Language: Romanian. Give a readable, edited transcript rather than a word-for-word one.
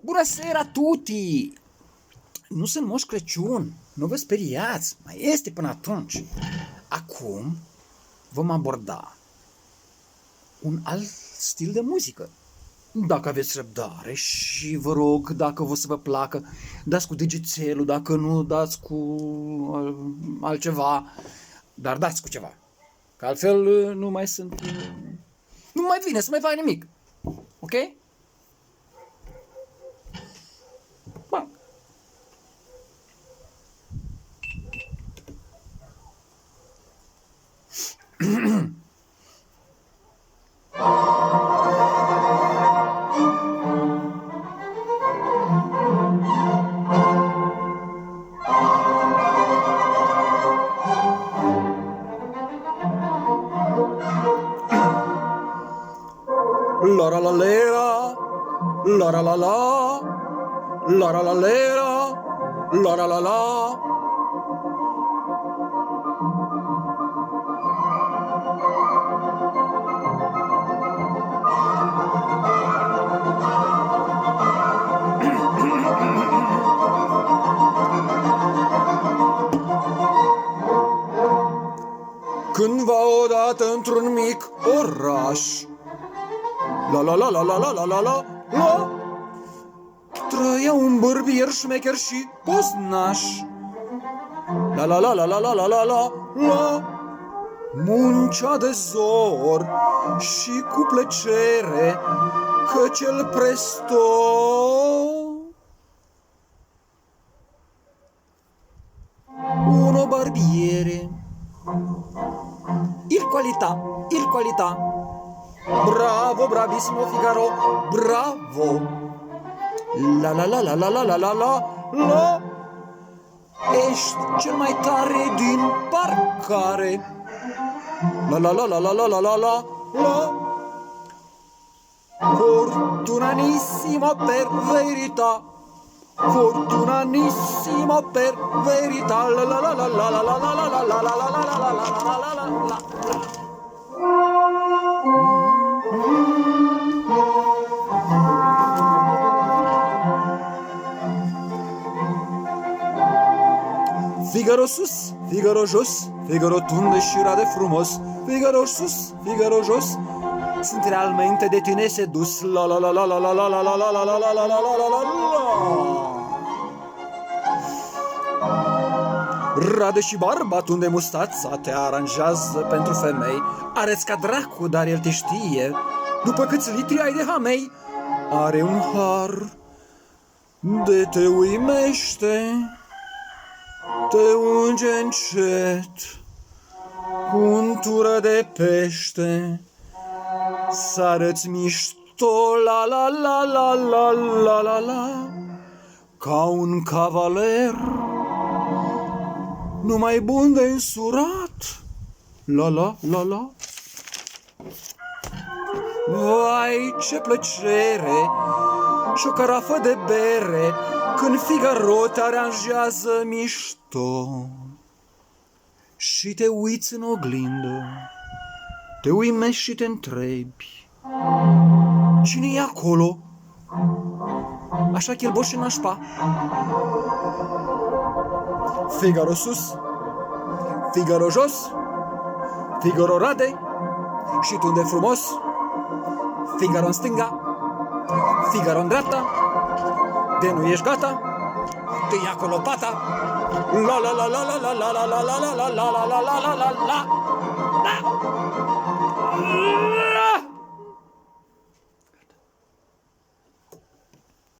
Bună seara, tuti! Nu sunt Moș Crăciun, nu vă speriați, mai este până atunci. Acum vom aborda un alt stil de muzică. Dacă aveți răbdare și vă rog, dacă vă să vă placă, dați cu degețelul, dacă nu, dați cu altceva, dar dați cu ceva. Că altfel nu mai sunt... Nu mai vine să mai fac nimic. Ok? Bă. La la la lera, la la la la, la la la lera, la la la la. Cândva odată într-un mic oraș, la la la la la la la la la la, trăia un bărbier șmecher și poznaș. La la la la la la la la la la, muncea de zor și cu plăcere, căci el presto uno barbiere. Il qualità. Bravo, bravissimo Figaro, bravo. La la la la la la la la la la. Ești cel mai tare din parcare. La la la la la la la la la la. Fortunanissimo per verità. Fortunanissimo per verità. La la la la la la la la la la la la la la la la la la. Figaro sus, Figaro jos, Figaro tunde și rade frumos, Figaro sus, Figaro jos, sunt realmente de tine sedus. La la la la la la la la la la la la la la la la la la. Rade și barba, tunde mustața, te aranjează pentru femei. Arăți ca dracu, dar el te știe. După câți litri ai de hamei, are un har de te uimește. Te unge încet cu untură de pește, să arăți mișto, la la la la la la la la, ca un cavaler numai bun de însurat. La la la la. Vai, ce plăcere și o carafă de bere când Figaro te aranjează mișto. Și te uiți în oglindă, te uimești și te întrebi, cine e acolo, așa chelboș și nașpa? Figaro sus, Figaro jos, Figaro rade și tunde frumos, Figaro în stânga, Figaro în dreapta, de nu ești gata, te ia cu lopata. La la la la la la la la la la la la la la la la la la.